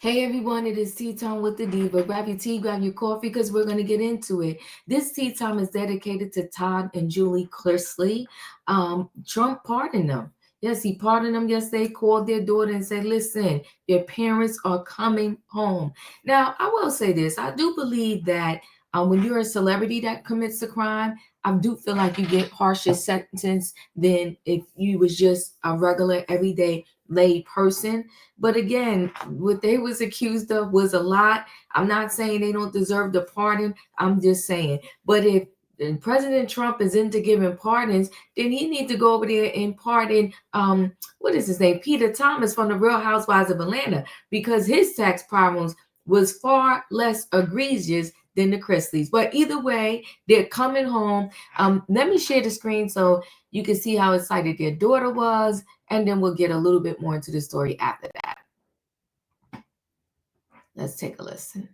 Hey everyone, it is Tea Time with the Diva. Grab your tea, grab your coffee, because we're going to get into it. This tea time is dedicated to Todd and Julie Chrisley. Trump pardoned them. Yes, he pardoned them yesterday, called their daughter and said, listen, your parents are coming home. Now, I will say this. I do believe that when you're a celebrity that commits a crime, I do feel like you get harsher sentence than if you was just a regular, everyday lay person. But again, what they was accused of was a lot. I'm not saying they don't deserve the pardon. I'm just saying. But if President Trump is into giving pardons, then he needs to go over there and pardon what is his name? Peter Thomas from the Real Housewives of Atlanta, because his tax problems was far less egregious than the Chrisleys. But either way, they're coming home. Let me share the screen so you can see how excited their daughter was, and then we'll get a little bit more into the story after that. Let's take a listen.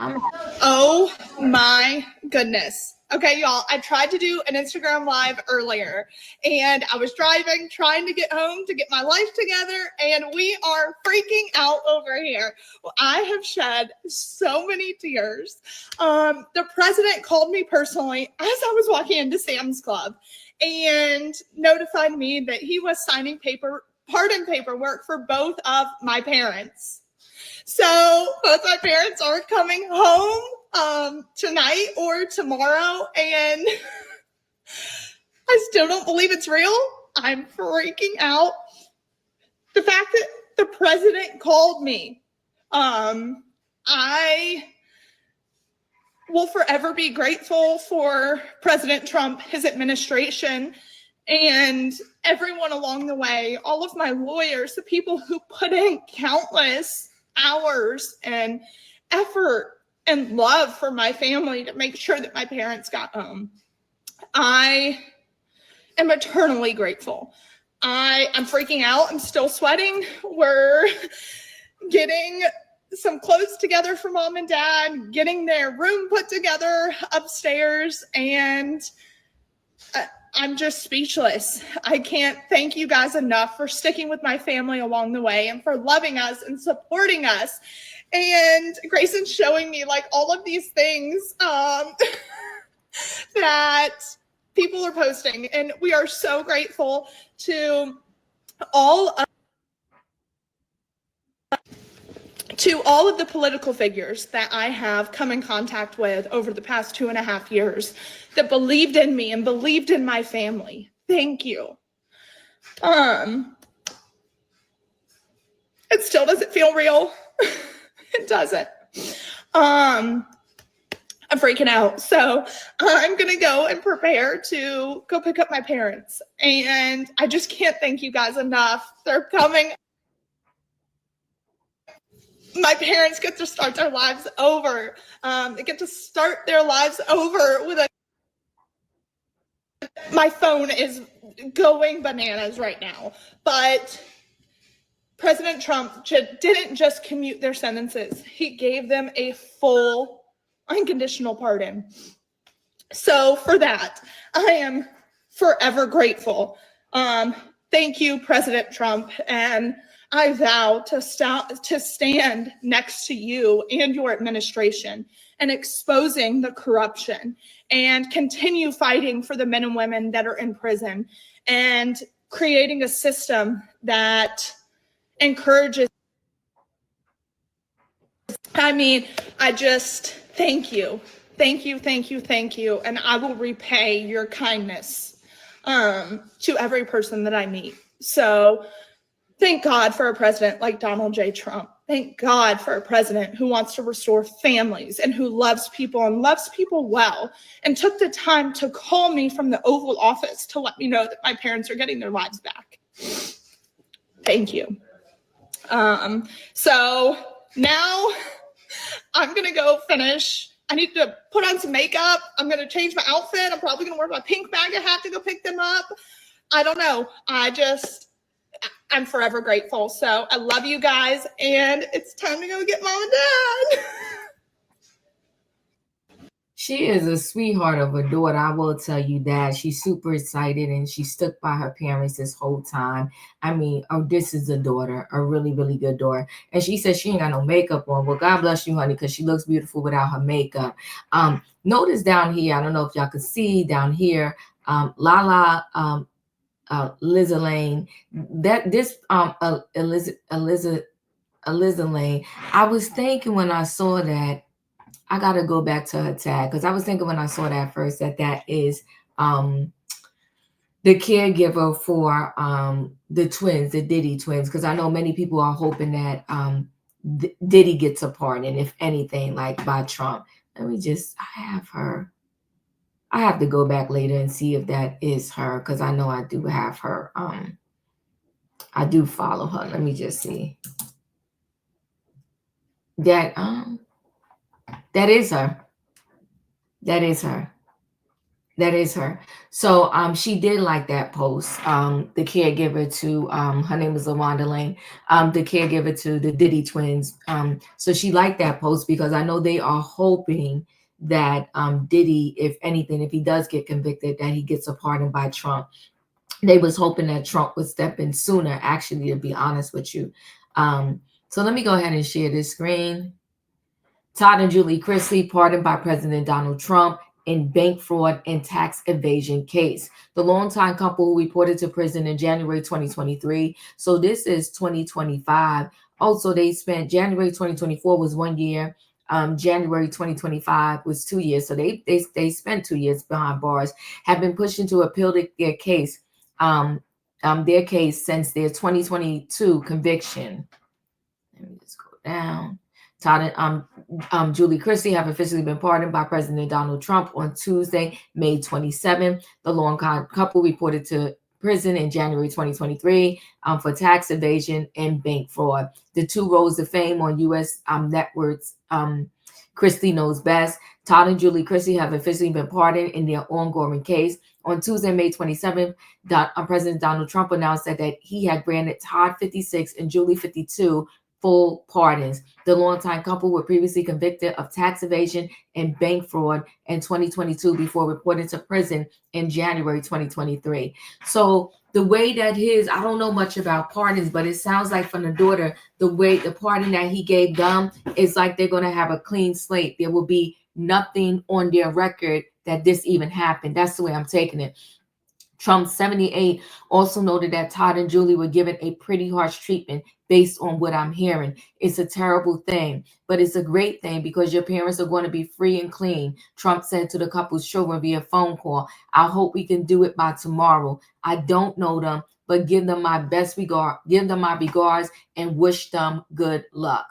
Oh my goodness. Okay, y'all, I tried to do an Instagram live earlier and I was driving, trying to get home to get my life together, and we are freaking out over here. Well, I have shed so many tears. The president called me personally as I was walking into Sam's Club and notified me that he was signing pardon paperwork for both of my parents. So both my parents are coming home tonight or tomorrow, and I still don't believe it's real. I'm freaking out. The fact that the president called me, I will forever be grateful for President Trump, his administration, and everyone along the way, all of my lawyers, the people who put in countless hours and effort and love for my family to make sure that my parents got home. I am eternally grateful. I'm freaking out. I'm still sweating. We're getting some clothes together for mom and dad, getting their room put together upstairs, and I'm just speechless. I can't thank you guys enough for sticking with my family along the way and for loving us and supporting us. And Grayson's showing me like all of these things that people are posting. And we are so grateful to all of the political figures that I have come in contact with over the past 2.5 years that believed in me and believed in my family. Thank you. It still doesn't feel real. It doesn't. I'm freaking out. So I'm going to go and prepare to go pick up my parents. And I just can't thank you guys enough. They're coming. My parents get to start their lives over. They get to start their lives over with my phone is going bananas right now. But President Trump didn't just commute their sentences. He gave them a full unconditional pardon. So for that, I am forever grateful. Thank you, President Trump. And I vow to stand next to you and your administration and exposing the corruption and continue fighting for the men and women that are in prison and creating a system that encourages. I just thank you. Thank you, thank you, thank you. And I will repay your kindness to every person that I meet. So thank God for a president like Donald J. Trump. Thank God for a president who wants to restore families and who loves people and loves people well and took the time to call me from the Oval Office to let me know that my parents are getting their lives back. Thank you. So now I'm going to go finish. I need to put on some makeup. I'm going to change my outfit. I'm probably going to wear my pink MAGA hat to go pick them up. I don't know. I'm forever grateful. So I love you guys, and it's time to go get mom and dad. She is a sweetheart of a daughter. I will tell you that. She's super excited and she stuck by her parents this whole time. I mean, oh, this is a daughter, a really, really good daughter. And she says she ain't got no makeup on. Well, God bless you, honey, because she looks beautiful without her makeup. Notice down here, I don't know if y'all can see down here, Lala Liza Lane. That this Eliza Lane. I was thinking when I saw that, I gotta go back to her tag because I was thinking when I saw that first that that is um the caregiver for the twins, the Diddy twins, because I know many people are hoping that Diddy gets a pardon, if anything, like by Trump. Let me just, I have her. I have to go back later and see if that is her because I know I do have her. I do follow her. Let me just see. That that is her. That is her. That is her. So she did like that post. The caregiver to her name is LaWanda Lane, the caregiver to the Diddy twins. So she liked that post because I know they are hoping that Diddy, if anything, if he does get convicted, that he gets a pardon by Trump. They was hoping that Trump would step in sooner, actually, to be honest with you. So let me go ahead and share this screen. Todd and Julie Chrisley pardoned by President Donald Trump in bank fraud and tax evasion case. The longtime couple who reported to prison in January 2023. So this is 2025. Also, they spent January 2024 was 1 year. January 2025 was 2 years. So they spent 2 years behind bars. Have been pushing to appeal their case. Their case since their 2022 conviction. Let me just go down. Todd and Julie Chrisley have officially been pardoned by President Donald Trump on Tuesday, May 27. The longtime couple reported to prison in January 2023 for tax evasion and bank fraud. The two rose to fame on U.S. Networks. Chrisley knows best. Todd and Julie Chrisley have officially been pardoned in their ongoing case. On Tuesday, May 27th, President Donald Trump announced that he had granted Todd 56 and Julie 52 full pardons. The longtime couple were previously convicted of tax evasion and bank fraud in 2022 before reporting to prison in January 2023. So the way that I don't know much about pardons, but it sounds like from the daughter, the pardon that he gave them is like they're going to have a clean slate. There will be nothing on their record that this even happened. That's the way I'm taking it. Trump 78 also noted that Todd and Julie were given a pretty harsh treatment based on what I'm hearing. It's a terrible thing, but it's a great thing because your parents are going to be free and clean, Trump said to the couple's children via phone call. I hope we can do it by tomorrow. I don't know them, but give them my regards and wish them good luck.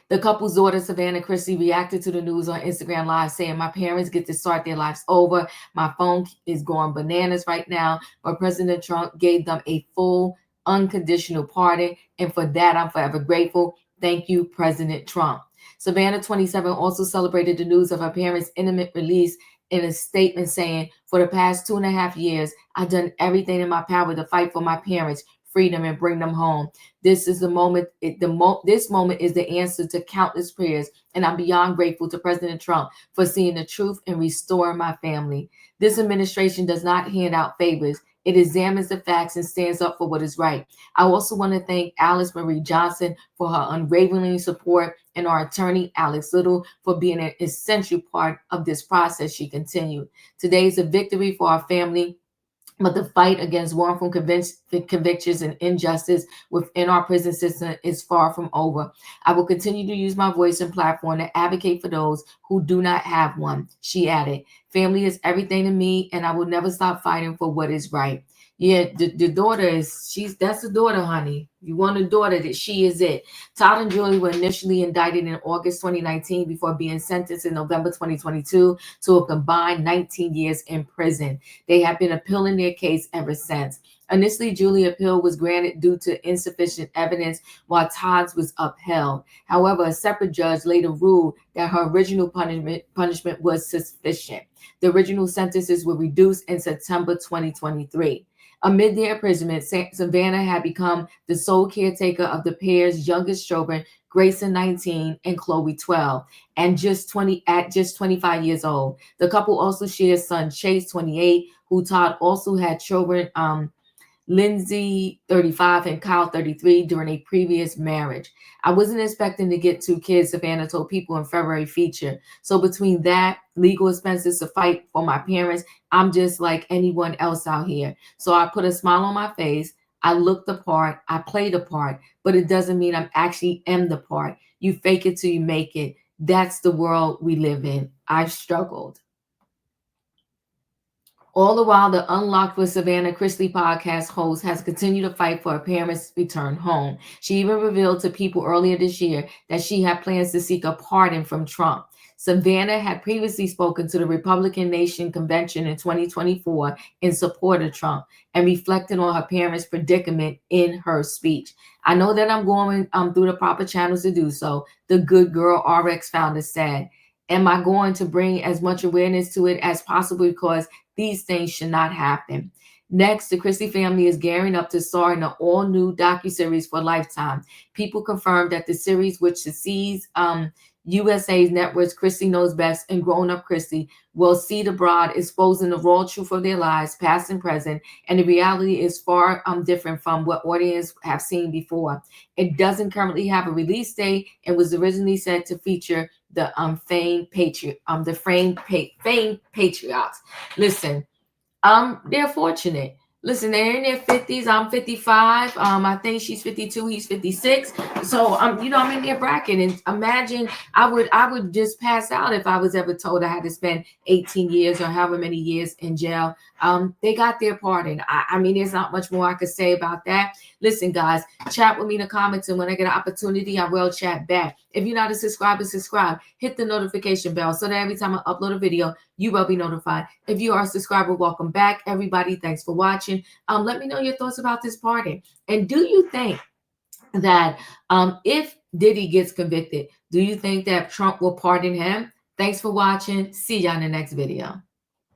The couple's daughter, Savannah Chrisley, reacted to the news on Instagram Live, saying, my parents get to start their lives over. My phone is going bananas right now. But President Trump gave them a full, unconditional pardon. And for that, I'm forever grateful. Thank you, President Trump. Savannah, 27, also celebrated the news of her parents' imminent release in a statement saying, for the past 2.5 years, I've done everything in my power to fight for my parents, freedom, and bring them home. This is the moment. This moment is the answer to countless prayers, and I'm beyond grateful to President Trump for seeing the truth and restoring my family. This administration does not hand out favors. It examines the facts and stands up for what is right. I also want to thank Alice Marie Johnson for her unwavering support and our attorney, Alex Little, for being an essential part of this process, she continued. Today is a victory for our family, but the fight against wrongful convictions and injustice within our prison system is far from over. I will continue to use my voice and platform to advocate for those who do not have one, she added. Family is everything to me, and I will never stop fighting for what is right. Yeah, the daughter that's the daughter, honey. You want a daughter, that she is it. Todd and Julie were initially indicted in August 2019 before being sentenced in November 2022 to a combined 19 years in prison. They have been appealing their case ever since. Initially, Julie's appeal was granted due to insufficient evidence, while Todd's was upheld. However, a separate judge later ruled that her original punishment was sufficient. The original sentences were reduced in September 2023. Amid their imprisonment, Savannah had become the sole caretaker of the pair's youngest children, Grayson 19 and Chloe 12, and just 25 years old. The couple also shares son Chase 28, who Todd also had children Lindsay 35 and Kyle 33 during a previous marriage. I wasn't expecting to get 2 kids, Savannah told People in February feature. So between that, legal expenses to fight for my parents, I'm just like anyone else out here. So I put a smile on my face. I look the part, I play the part, but it doesn't mean I'm actually am the part. You fake it till you make it. That's the world we live in. I've struggled. All the while, the Unlocked with Savannah Chrisley podcast host has continued to fight for her parents' return home. She even revealed to People earlier this year that she had plans to seek a pardon from Trump. Savannah had previously spoken to the Republican Nation Convention in 2024 in support of Trump and reflected on her parents' predicament in her speech. I know that I'm going through the proper channels to do so, the Good Girl RX founder said. Am I going to bring as much awareness to it as possible, because these things should not happen? Next, the Chrisley family is gearing up to star in an all-new docuseries for Lifetime. People confirmed that the series, which succeeds USA's networks Chrisley Knows Best and Grown Up Chrisley, will see the broad exposing the raw truth of their lives, past and present, and the reality is far different from what audience have seen before. It doesn't currently have a release date and was originally set to feature the famed patriots. Listen, they're fortunate. Listen, they're in their 50s. I'm 55. I think she's 52. He's 56. So I'm in their bracket. And imagine I would just pass out if I was ever told I had to spend 18 years or however many years in jail. They got their pardon. I mean, there's not much more I could say about that. Listen, guys, chat with me in the comments, and when I get an opportunity, I will chat back. If you're not a subscriber, subscribe. Hit the notification bell so that every time I upload a video, you will be notified. If you are a subscriber, welcome back, everybody. Thanks for watching. Let me know your thoughts about this pardon. And do you think that if Diddy gets convicted, do you think that Trump will pardon him? Thanks for watching. See y'all in the next video.